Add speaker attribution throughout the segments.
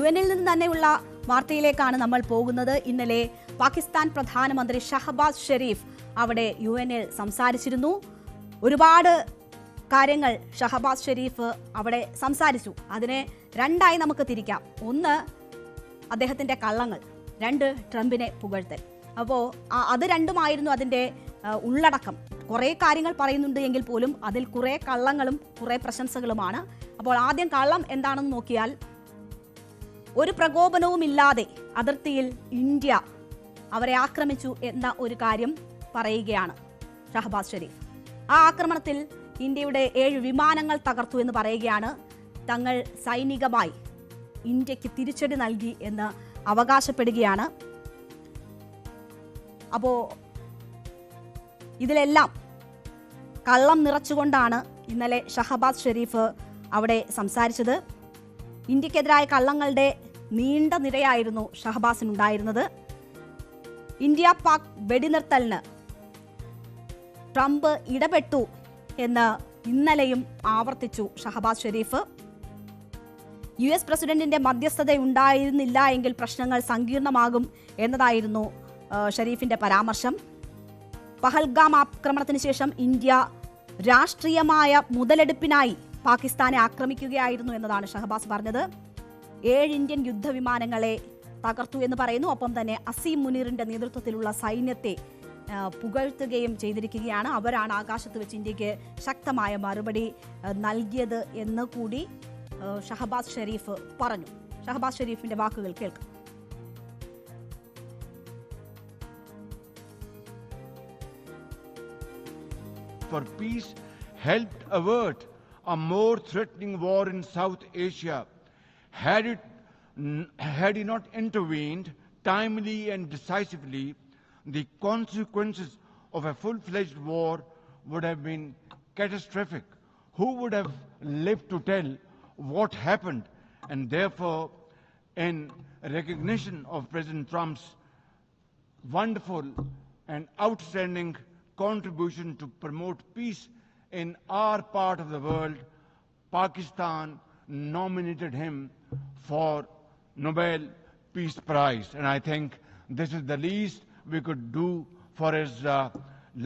Speaker 1: UN നിന്ന് തന്നെയുള്ള വാർത്തയിലേക്കാണ് നമ്മൾ പോകുന്നത്. ഇന്നലെ പാകിസ്ഥാൻ പ്രധാനമന്ത്രി ഷഹബാസ് ഷെരീഫ് അവിടെ UN സംസാരിച്ചിരുന്നു. ഒരുപാട് കാര്യങ്ങൾ ഷഹബാസ് ഷെരീഫ് അവിടെ സംസാരിച്ചു. അതിനെ രണ്ടായി നമുക്ക് തിരിക്കാം. ഒന്ന്, അദ്ദേഹത്തിന്റെ കള്ളങ്ങൾ. രണ്ട്, ട്രംപിനെ പുകഴ്ത്തൽ. അപ്പോൾ അത് രണ്ടുമായിരുന്നു അതിൻ്റെ ഉള്ളടക്കം. കുറേ കാര്യങ്ങൾ പറയുന്നുണ്ട് എങ്കിൽ പോലും അതിൽ കുറേ കള്ളങ്ങളും കുറേ പ്രശംസകളുമാണ്. അപ്പോൾ ആദ്യം കള്ളം എന്താണെന്ന് നോക്കിയാൽ, ഒരു പ്രകോപനവുമില്ലാതെ അതിർത്തിയിൽ ഇന്ത്യ അവരെ ആക്രമിച്ചു എന്ന ഒരു കാര്യം പറയുകയാണ് ഷഹബാസ് ഷെരീഫ്. ആ ആക്രമണത്തിൽ ഇന്ത്യയുടെ 7 വിമാനങ്ങൾ തകർത്തു എന്ന് പറയുകയാണ്. തങ്ങൾ സൈനികമായി ഇന്ത്യക്ക് തിരിച്ചടി നൽകി എന്ന് അവകാശപ്പെടുകയാണ്. അപ്പോൾ ഇതിലെല്ലാം കള്ളം നിറച്ചുകൊണ്ടാണ് ഇന്നലെ ഷഹബാസ് ഷെരീഫ് അവിടെ സംസാരിച്ചത്. ഇന്ത്യക്കെതിരായ കള്ളങ്ങളുടെ നീണ്ട നിരയായിരുന്നു ഷഹബാസിനുണ്ടായിരുന്നത്. ഇന്ത്യ പാക് വെടിനിർത്തലിന് ട്രംപ് ഇടപെട്ടു എന്ന് ഇന്നലെയും ആവർത്തിച്ചു ഷഹബാസ് ഷെരീഫ്. US പ്രസിഡന്റിന്റെ മധ്യസ്ഥത ഉണ്ടായിരുന്നില്ല എങ്കിൽ പ്രശ്നങ്ങൾ സങ്കീർണമാകും എന്നതായിരുന്നു ഷെരീഫിന്റെ പരാമർശം. പഹൽഗാം ആക്രമണത്തിന് ശേഷം ഇന്ത്യ രാഷ്ട്രീയമായ മുതലെടുപ്പിനായി പാകിസ്ഥാനെ ആക്രമിക്കുകയായിരുന്നു എന്നതാണ് ഷഹബാസ് പറഞ്ഞത്. 7 ഇന്ത്യൻ യുദ്ധവിമാനങ്ങളെ തകർത്തു എന്ന് പറയുന്നു. ഒപ്പം തന്നെ അസീം മുനീറിന്റെ നേതൃത്വത്തിലുള്ള സൈന്യത്തെ പുകഴ്ത്തുകയും ചെയ്തിരിക്കുകയാണ്. അവരാണ് ആകാശത്ത് വെച്ച് ഇന്ത്യക്ക് ശക്തമായ മറുപടി നൽകിയത് എന്ന് കൂടി ഷഹബാസ് ഷെരീഫ് പറഞ്ഞു. ഷഹബാസ് ഷെരീഫിന്റെ വാക്കുകൾ കേൾക്കാം.
Speaker 2: For peace helped avert a more threatening war in South Asia. Had he not intervened timely and decisively, the consequences of a full-fledged war would have been catastrophic. Who would have lived to tell what happened? And therefore, in recognition of President Trump's wonderful and outstanding contribution to promote peace in our part of the world, Pakistan nominated him for Nobel Peace Prize. And I think this is the least we could do for his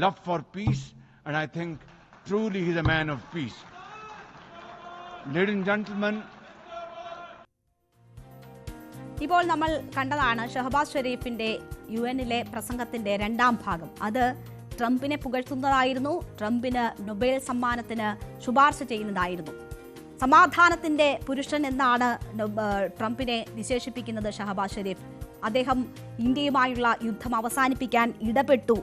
Speaker 2: love for peace. And I think truly he's a man of peace. Ladies and gentlemen,
Speaker 1: ഇപ്പോൾ നമ്മൾ കണ്ടതാണ് Shahbaz ഷെരീഫിന്റെ UN പ്രസംഗത്തിന്റെ രണ്ടാം ഭാഗം. അത് ട്രംപിനെ പുകഴ്ത്തുന്നതായിരുന്നു. ട്രംപിന് Nobel സമ്മാനത്തിന് ശുപാർശ ചെയ്യുന്നതായിരുന്നു. സമാധാനത്തിന്റെ പുരുഷൻ എന്നാണ് ട്രംപിനെ വിശേഷിപ്പിക്കുന്നത് ഷഹബാസ് ഷെരീഫ്. അദ്ദേഹം ഇന്ത്യയുമായുള്ള യുദ്ധം അവസാനിപ്പിക്കാൻ ഇടപെട്ടു,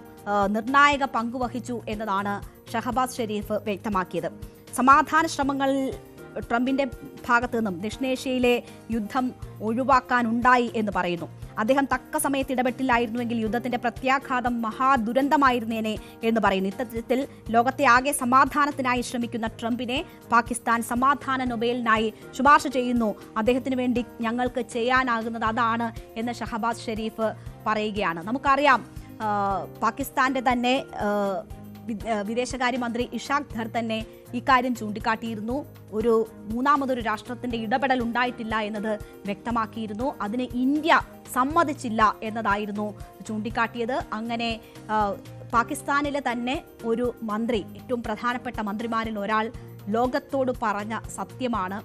Speaker 1: നിർണായക പങ്കുവഹിച്ചു എന്നതാണ് ഷഹബാസ് ഷെരീഫ് വ്യക്തമാക്കിയത്. സമാധാന ശ്രമങ്ങളിൽ ട്രംപിന്റെ ഭാഗത്തു നിന്നും ദക്ഷിണേഷ്യയിലെ യുദ്ധം ഒഴിവാക്കാനുണ്ടായി എന്ന് പറയുന്നു. അദ്ദേഹം തക്ക സമയത്ത് ഇടപെട്ടില്ലായിരുന്നുവെങ്കിൽ യുദ്ധത്തിന്റെ പ്രത്യാഘാതം മഹാദുരന്തമായിരുന്നേനെ എന്ന് പറയുന്നു. ഇത്തരത്തിൽ ലോകത്തെ ആകെ സമാധാനത്തിനായി ശ്രമിക്കുന്ന ട്രംപിനെ പാകിസ്ഥാൻ സമാധാന നൊബേലിനായി ശുപാർശ ചെയ്യുന്നു. അദ്ദേഹത്തിന് വേണ്ടി ഞങ്ങൾക്ക് ചെയ്യാനാകുന്നത് അതാണ് എന്ന് ഷഹബാസ് ഷെരീഫ് പറയുകയാണ്. നമുക്കറിയാം, പാകിസ്ഥാന്റെ തന്നെ വിദേശകാര്യമന്ത്രി ഇഷാഖ് ധർ തന്നെ ഇക്കാര്യം ചൂണ്ടിക്കാട്ടിയിരുന്നു. ഒരു മൂന്നാമതൊരു രാഷ്ട്രത്തിന്റെ ഇടപെടൽ ഉണ്ടായിട്ടില്ല എന്നത് വ്യക്തമാക്കിയിരുന്നു. അതിന് ഇന്ത്യ സമ്മതിച്ചില്ല എന്നതായിരുന്നു ചൂണ്ടിക്കാട്ടിയത്. അങ്ങനെ പാകിസ്ഥാനിലെ തന്നെ ഒരു മന്ത്രി, ഏറ്റവും പ്രധാനപ്പെട്ട മന്ത്രിമാരിൽ ഒരാൾ ലോകത്തോട് പറഞ്ഞ സത്യമാണ്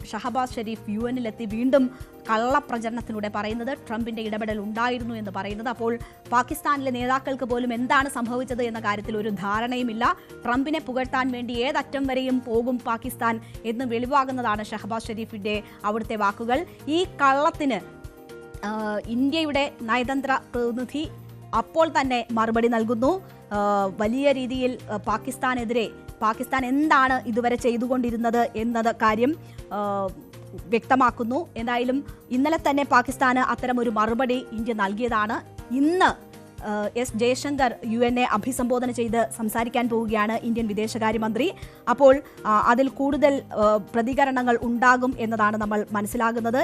Speaker 1: ഷഹബാസ് ഷെരീഫ് UN വീണ്ടും കള്ളപ്രചരണത്തിലൂടെ പറയുന്നത് ട്രംപിന്റെ ഇടപെടൽ ഉണ്ടായിരുന്നു എന്ന് പറയുന്നത്. അപ്പോൾ പാകിസ്ഥാനിലെ നേതാക്കൾക്ക് പോലും എന്താണ് സംഭവിച്ചത് എന്ന കാര്യത്തിൽ ഒരു ധാരണയുമില്ല. ട്രംപിനെ പുകഴ്ത്താൻ വേണ്ടി ഏതറ്റം വരെയും പോകും പാകിസ്ഥാൻ എന്ന് വെളിവാകുന്നതാണ് ഷഹബാസ് ഷെരീഫിന്റെ അവിടുത്തെ വാക്കുകൾ. ഈ കള്ളത്തിന് ഇന്ത്യയുടെ നയതന്ത്ര പ്രതിനിധി അപ്പോൾ തന്നെ മറുപടി നൽകുന്നു. വലിയ രീതിയിൽ പാകിസ്ഥാൻ എന്താണ് ഇതുവരെ ചെയ്തുകൊണ്ടിരുന്നത് എന്നത് കാര്യം വ്യക്തമാക്കുന്നു. എന്തായാലും ഇന്നലെ തന്നെ പാകിസ്ഥാന് അത്തരം ഒരു മറുപടി ഇന്ത്യ നൽകിയതാണ്. ഇന്ന് എസ് ജയശങ്കർ UN അഭിസംബോധന ചെയ്ത് സംസാരിക്കാൻ പോവുകയാണ് ഇന്ത്യൻ വിദേശകാര്യമന്ത്രി. അപ്പോൾ അതിൽ കൂടുതൽ പ്രതികരണങ്ങൾ ഉണ്ടാകും എന്നതാണ് നമ്മൾ മനസ്സിലാകുന്നത്.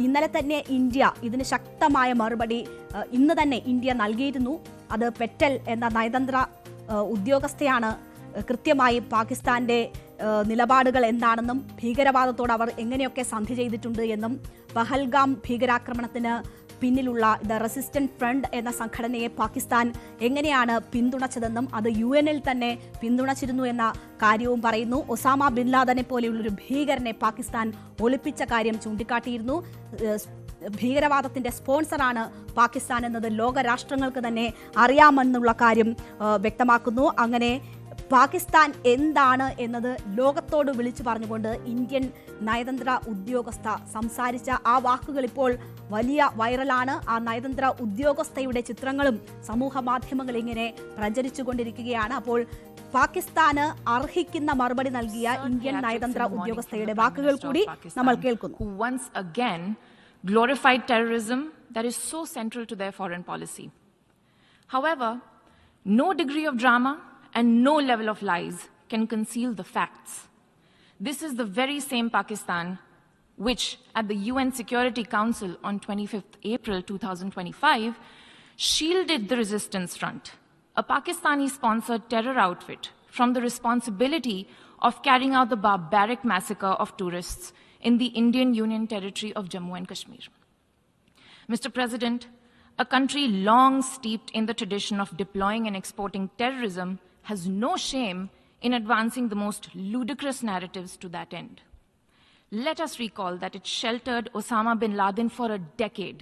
Speaker 1: ഇന്നലെ തന്നെ ഇന്ത്യ ഇതിന് ശക്തമായ മറുപടി ഇന്ന് തന്നെ ഇന്ത്യ നൽകിയിരുന്നു. അത് പെറ്റൽ എന്ന നയതന്ത്ര ഉദ്യോഗസ്ഥയാണ് കൃത്യമായി പാകിസ്ഥാന്റെ നിലപാടുകൾ എന്താണെന്നും ഭീകരവാദത്തോട് അവർ എങ്ങനെയൊക്കെ സന്ധി ചെയ്തിട്ടുണ്ട് എന്നും പഹൽഗാം ഭീകരാക്രമണത്തിന് പിന്നിലുള്ള ദ റെസിസ്റ്റന്റ് ഫ്രണ്ട് എന്ന സംഘടനയെ പാകിസ്ഥാൻ എങ്ങനെയാണ് പിന്തുണച്ചതെന്നും അത് UN-ൽ തന്നെ പിന്തുണച്ചിരുന്നു എന്ന കാര്യവും പറയുന്നു. ഒസാമ ബിൻ ലാദനെ പോലെയുള്ളൊരു ഭീകരനെ പാകിസ്ഥാൻ ഒളിപ്പിച്ച കാര്യം ചൂണ്ടിക്കാട്ടിയിരുന്നു. ഭീകരവാദത്തിന്റെ സ്പോൺസറാണ് പാകിസ്ഥാൻ എന്നത് ലോകരാഷ്ട്രങ്ങൾക്ക് തന്നെ അറിയാമെന്നുള്ള കാര്യം വ്യക്തമാക്കുന്നു. അങ്ങനെ പാകിസ്ഥാൻ എന്താണ് എന്നത് ലോകത്തോട് വിളിച്ചു പറഞ്ഞുകൊണ്ട് ഇന്ത്യൻ നയതന്ത്ര ഉദ്യോഗസ്ഥ സംസാരിച്ച ആ വാക്കുകൾ ഇപ്പോൾ വലിയ വൈറലാണ്. ആ നയതന്ത്ര ഉദ്യോഗസ്ഥയുടെ ചിത്രങ്ങളും സമൂഹ മാധ്യമങ്ങളിൽ ഇങ്ങനെ പ്രചരിച്ചുകൊണ്ടിരിക്കുകയാണ്. അപ്പോൾ പാകിസ്ഥാന് അർഹിക്കുന്ന മറുപടി നൽകിയ ഇന്ത്യൻ നയതന്ത്ര ഉദ്യോഗസ്ഥയുടെ വാക്കുകൾ കൂടി നമ്മൾ കേൾക്കുന്നു.
Speaker 3: Glorified terrorism that is so central to their foreign policy. However, no degree of drama and no level of lies can conceal the facts. This is the very same Pakistan which, at the UN Security Council on 25th April 2025, shielded the Resistance Front, a Pakistani-sponsored terror outfit, from the responsibility of carrying out the barbaric massacre of tourists in the Indian Union territory of Jammu and Kashmir. Mr. President, a country long steeped in the tradition of deploying and exporting terrorism has no shame in advancing the most ludicrous narratives to that end. Let us recall that it sheltered Osama bin Laden for a decade,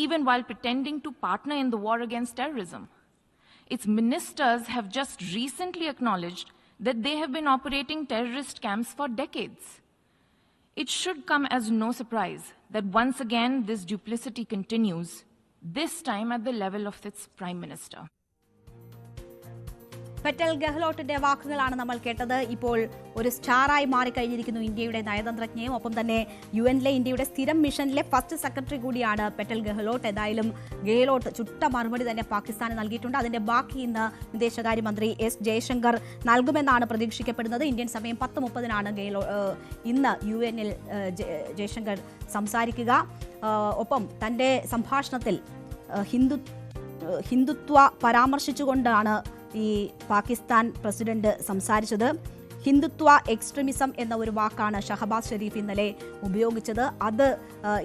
Speaker 3: even while pretending to partner in the war against terrorism. Its ministers have just recently acknowledged that they have been operating terrorist camps for decades. It should come as no surprise that once again this duplicity continues, this time at the level of its Prime Minister.
Speaker 1: പെറ്റൽ ഗെഹ്ലോട്ടിന്റെ വാക്കുകളാണ് നമ്മൾ കേട്ടത്. ഇപ്പോൾ ഒരു സ്റ്റാറായി മാറിക്കഴിഞ്ഞിരിക്കുന്നു ഇന്ത്യയുടെ നയതന്ത്രജ്ഞയും ഒപ്പം തന്നെ UN-ലെ ഇന്ത്യയുടെ സ്ഥിരം മിഷനിലെ ഫസ്റ്റ് സെക്രട്ടറി കൂടിയാണ് പെറ്റൽ ഗെഹ്ലോട്ട്. ഏതായാലും ഗെഹ്ലോട്ട് ചുട്ട മറുപടി തന്നെ പാകിസ്ഥാന് നൽകിയിട്ടുണ്ട്. അതിന്റെ ബാക്കി ഇന്ന് വിദേശകാര്യമന്ത്രി S. ജയശങ്കർ നൽകുമെന്നാണ് പ്രതീക്ഷിക്കപ്പെടുന്നത്. ഇന്ത്യൻ സമയം 10:30 ഇന്ന് UN-ൽ ജയശങ്കർ സംസാരിക്കുക. ഒപ്പം തന്റെ സംഭാഷണത്തിൽ ഹിന്ദുത്വ പരാമർശിച്ചുകൊണ്ടാണ് ഈ പാകിസ്ഥാൻ പ്രസിഡന്റ് സംസാരിച്ചത്. ഹിന്ദുത്വ എക്സ്ട്രീമിസം എന്ന ഒരു വാക്കാണ് ഷഹബാസ് ഷെരീഫ് ഇന്നലെ ഉപയോഗിച്ചത്. അത്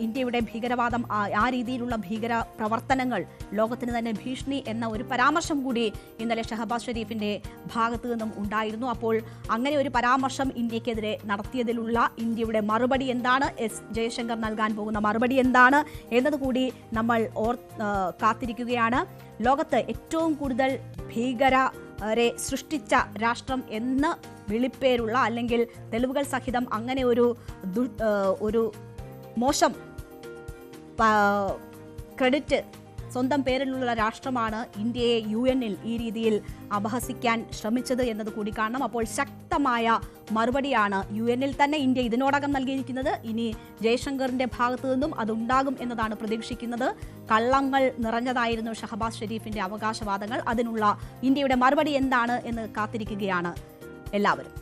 Speaker 1: ഇന്ത്യയുടെ ഭീകരവാദം, ആ രീതിയിലുള്ള ഭീകര പ്രവർത്തനങ്ങൾ ലോകത്തിന് തന്നെ ഭീഷണി എന്ന ഒരു പരാമർശം കൂടി ഇന്നലെ ഷഹബാസ് ഷെരീഫിന്റെ ഭാഗത്തു നിന്നും ഉണ്ടായിരുന്നു. അപ്പോൾ അങ്ങനെ ഒരു പരാമർശം ഇന്ത്യക്കെതിരെ നടത്തിയതിലുള്ള ഇന്ത്യയുടെ മറുപടി എന്താണ്, S. ജയശങ്കർ നൽകാൻ പോകുന്ന മറുപടി എന്താണ് എന്നതുകൂടി നമ്മൾ കാത്തിരിക്കുകയാണ്. ലോകത്ത് ഏറ്റവും കൂടുതൽ ഭീകരരെ സൃഷ്ടിച്ച രാഷ്ട്രം എന്ന് വിളിപ്പേരുള്ള, അല്ലെങ്കിൽ തെളിവുകൾ സഹിതം അങ്ങനെ ഒരു മോശം ക്രെഡിറ്റ് സ്വന്തം പേരിലുള്ള രാഷ്ട്രമാണ് ഇന്ത്യയെ UN-ൽ ഈ രീതിയിൽ അപഹസിക്കാൻ ശ്രമിച്ചത് എന്നത് കൂടി കാണണം. അപ്പോൾ ശക്തമായ മറുപടിയാണ് UN-ൽ തന്നെ ഇന്ത്യ ഇതിനോടകം നൽകിയിരിക്കുന്നത്. ഇനി ജയശങ്കറിന്റെ ഭാഗത്തു നിന്നും അതുണ്ടാകും എന്നതാണ് പ്രതീക്ഷിക്കുന്നത്. കള്ളങ്ങൾ നിറഞ്ഞതായിരുന്നു ഷഹബാസ് ഷെരീഫിന്റെ അവകാശവാദങ്ങൾ. അതിനുള്ള ഇന്ത്യയുടെ മറുപടി എന്താണ് എന്ന് കാത്തിരിക്കുകയാണ് എല്ലാവരും.